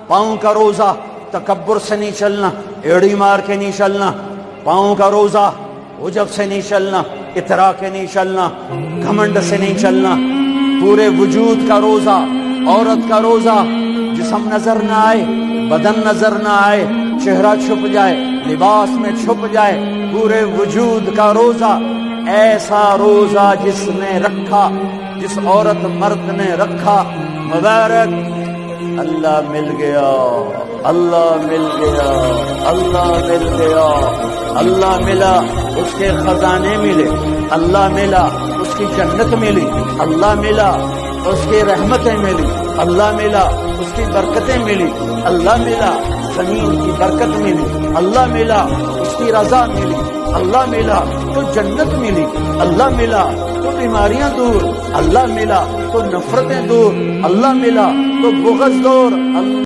پاؤں کا روزہ تکبر سے نہیں چلنا، ایڑی مار کے نہیں چلنا، پاؤں کا روزہ عجب سے نہیں چلنا، اترا کے نہیں چلنا، گھمنڈ سے نہیں چلنا، پورے وجود کا روزہ، عورت کا روزہ، جسم نظر نہ آئے، بدن نظر نہ آئے، چہرہ چھپ جائے، لباس میں چھپ جائے، پورے وجود کا روزہ، ایسا روزہ جس نے رکھا، جس عورت مرد نے رکھا، مبارک، اللہ مل گیا، اللہ مل گیا، اللہ مل گیا، اللہ ملا، اس کے خزانے ملے، اللہ ملا، اس کی جنت ملی، اللہ ملا، اس کی رحمتیں ملی، اللہ ملا، اس کی برکتیں ملی، اللہ ملا، زمین کی برکت ملی، اللہ ملا، اس کی رضا ملی، اللہ ملا تو جنت ملی، اللہ ملا تو بیماریاں دور، اللہ ملا تو نفرتیں دور، اللہ ملا تو بغض دور، اللہ